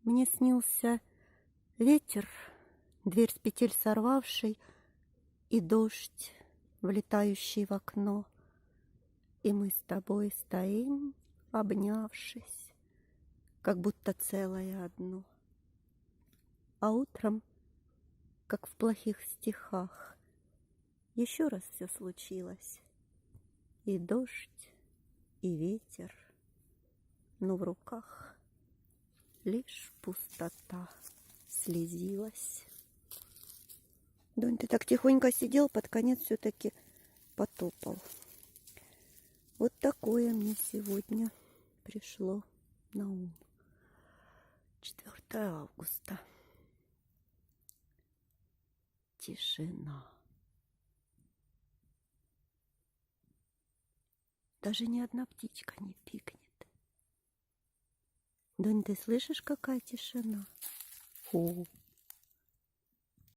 Мне снился ветер, дверь с петель сорвавший, и дождь, влетающий в окно. И мы с тобой стоим, обнявшись, как будто целое одно. А утром, как в плохих стихах, еще раз все случилось. И дождь, и ветер, но в руках лишь пустота слезилась. Донь, ты так тихонько сидел, под конец все-таки потопал. Вот такое мне сегодня пришло на ум. 4 августа. Тишина. Даже ни одна птичка не пикнет. Донь, ты слышишь, какая тишина? Фу.